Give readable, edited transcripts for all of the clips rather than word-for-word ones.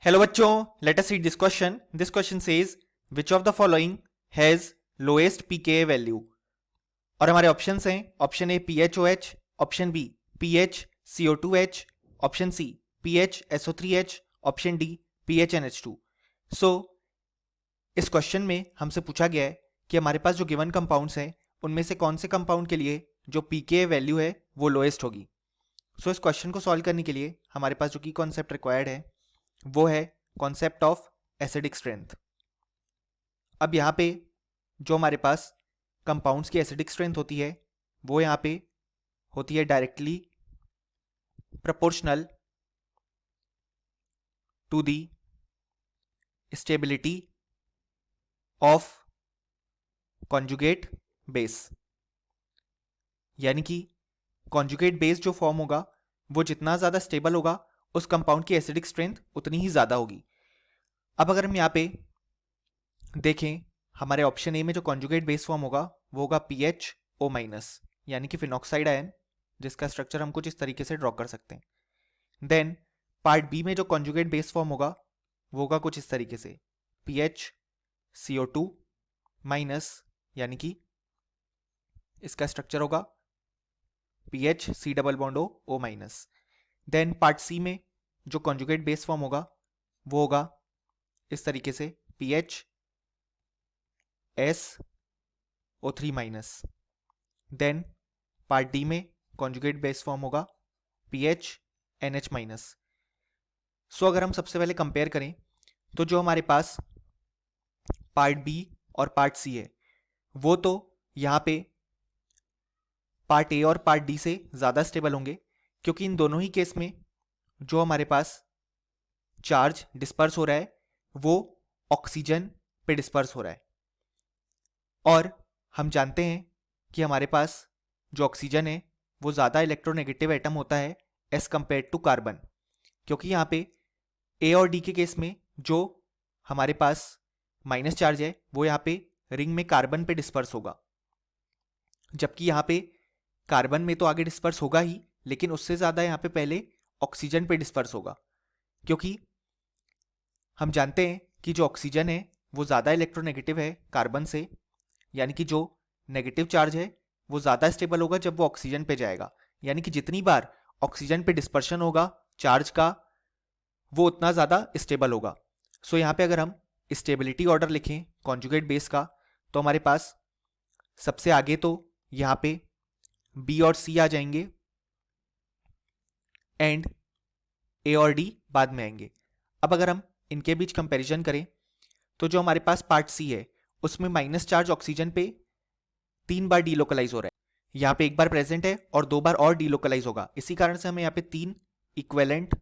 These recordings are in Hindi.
हेलो बच्चों, let us read this question. This question says which of the following has lowest pKa value. और हमारे ऑप्शंस हैं option A PHOH, option B PHCO2H, option C PHSO3H, option D PHNH2. So इस क्वेश्चन में हमसे पूछा गया है कि हमारे पास जो गिवन कंपाउंड्स हैं उनमें से कौन से कंपाउंड के लिए जो pKa वैल्यू है वो लोएस्ट होगी. सो इस क्वेश्चन को सॉल्व करने के लिए हमारे पास जो की कॉन्सेप्ट रिक्वायर्ड है वो है कॉन्सेप्ट ऑफ एसिडिक स्ट्रेंथ. अब यहां पे जो हमारे पास कंपाउंड्स की एसिडिक स्ट्रेंथ होती है वो यहां पे होती है directly proportional to the stability of conjugate base. यानी कि कॉन्जुगेट बेस जो फॉर्म होगा वो जितना ज्यादा स्टेबल होगा उस कंपाउंड की एसिडिक स्ट्रेंथ उतनी ही ज्यादा होगी. अब अगर हम यहाँ पे देखें हमारे ऑप्शन ए में जो कॉन्जुगेट बेस फॉर्म होगा वो होगा PHO- यानी कि फिनॉक्साइड आयन, जिसका स्ट्रक्चर हम कुछ इस तरीके से ड्रॉ कर सकते हैं. देन पार्ट बी में जो कॉन्जुगेट बेस फॉर्म होगा वो होगा कुछ इस तरीके से PHCO2-, यानी कि इसका स्ट्रक्चर होगा PHC-O-. देन पार्ट सी में जो कॉन्जुगेट बेस फॉर्म होगा वो होगा इस तरीके से PHSO3-. देन पार्ट डी में कॉन्जुगेट बेस फॉर्म होगा PHNH-. सो अगर हम सबसे पहले कंपेयर करें तो जो हमारे पास पार्ट बी और पार्ट सी है वो तो यहां पे पार्ट ए और पार्ट डी से ज्यादा स्टेबल होंगे, क्योंकि इन दोनों ही केस में जो हमारे पास चार्ज डिस्पर्स हो रहा है वो ऑक्सीजन पे डिस्पर्स हो रहा है. और हम जानते हैं कि हमारे पास जो ऑक्सीजन है वो ज्यादा इलेक्ट्रोनेगेटिव एटम होता है एज कंपेयर टू कार्बन, क्योंकि यहाँ पे ए और डी के केस में जो हमारे पास माइनस चार्ज है वो यहाँ पे रिंग में कार्बन पे डिस्पर्स होगा, जबकि यहाँ पे कार्बन में तो आगे डिस्पर्स होगा ही, लेकिन उससे ज्यादा यहाँ पे पहले ऑक्सीजन पे डिस्पर्स होगा, क्योंकि हम जानते हैं कि जो ऑक्सीजन है वो ज्यादा इलेक्ट्रोनेगेटिव है कार्बन से. यानी कि जो नेगेटिव चार्ज है वो ज्यादा स्टेबल होगा जब वो ऑक्सीजन पे जाएगा. यानी कि जितनी बार ऑक्सीजन पे डिस्पर्शन होगा चार्ज का वो उतना ज्यादा स्टेबल होगा. सो यहाँ पे अगर हम स्टेबिलिटी ऑर्डर लिखें कॉन्जुगेट बेस का तो हमारे पास सबसे आगे तो यहाँ पे बी और सी आ जाएंगे एंड ए और डी बाद में आएंगे. अब अगर हम इनके बीच कंपैरिजन करें तो जो हमारे पास पार्ट सी है उसमें माइनस चार्ज ऑक्सीजन पे 3 बार डीलोकलाइज हो रहा है. यहाँ पे एक बार प्रेजेंट है और 2 बार और डीलोकलाइज होगा. इसी कारण से हमें यहाँ पे 3 इक्विवेलेंट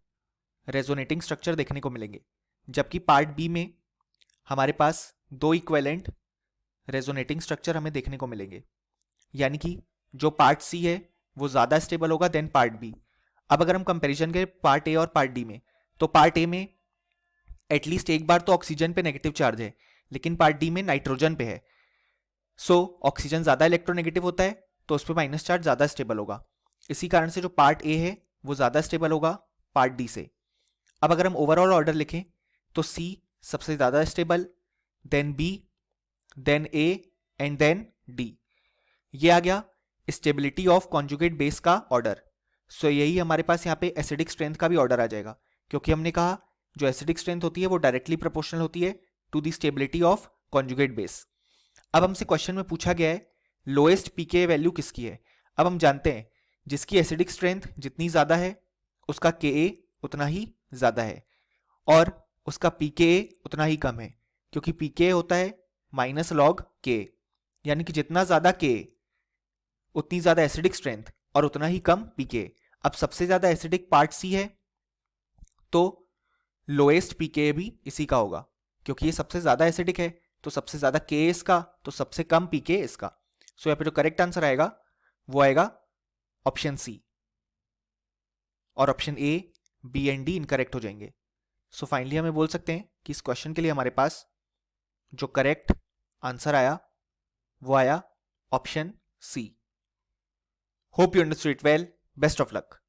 रेजोनेटिंग स्ट्रक्चर देखने को मिलेंगे, जबकि पार्ट बी में हमारे पास 2 इक्विवेलेंट रेजोनेटिंग स्ट्रक्चर हमें देखने को मिलेंगे. यानी कि जो पार्ट सी है वो ज्यादा स्टेबल होगा देन पार्ट बी. अब अगर हम कंपैरिजन करें पार्ट ए और पार्ट डी में तो पार्ट ए में एटलीस्ट एक बार तो ऑक्सीजन पे नेगेटिव चार्ज है, लेकिन पार्ट डी में नाइट्रोजन पे है. सो ऑक्सीजन ज्यादा इलेक्ट्रोनेगेटिव होता है तो उस पर माइनस चार्ज ज्यादा स्टेबल होगा. इसी कारण से जो पार्ट ए है वो ज्यादा स्टेबल होगा पार्ट डी से. अब अगर हम ओवरऑल ऑर्डर लिखें तो सी सबसे ज्यादा stable, then B, then A and then D. ये आ गया स्टेबिलिटी ऑफ कॉन्जुगेट बेस का ऑर्डर. सो यही हमारे पास यहाँ पे एसिडिक स्ट्रेंथ का भी ऑर्डर आ जाएगा, क्योंकि हमने कहा जो एसिडिक स्ट्रेंथ होती है वो डायरेक्टली प्रोपोर्शनल होती है to the stability of conjugate base. अब हमसे क्वेश्चन में पूछा गया है लोएस्ट pKa वैल्यू किसकी है. अब हम जानते हैं जिसकी एसिडिक स्ट्रेंथ जितनी ज्यादा है उसका Ka उतना ही ज्यादा है और उसका pKa उतना ही कम है, क्योंकि pKa होता है माइनस लॉग Ka. यानी कि जितना ज्यादा Ka उतनी ज्यादा एसिडिक स्ट्रेंथ और उतना ही कम pKa. अब सबसे ज्यादा एसिडिक पार्ट सी है तो लोएस्ट pKa भी इसी का होगा, क्योंकि ये सबसे ज्यादा एसिडिक है तो सबसे ज्यादा Ka इसका तो सबसे कम pKa इसका. सो यहाँ पे जो करेक्ट आंसर आएगा वो आएगा ऑप्शन सी, और option A, B and D incorrect हो जाएंगे. सो फाइनली हमें बोल सकते हैं कि इस क्वेश्चन के लिए हमारे पास जो करेक्ट आंसर आया वो आया option C. Hope you understood it well. Best of luck.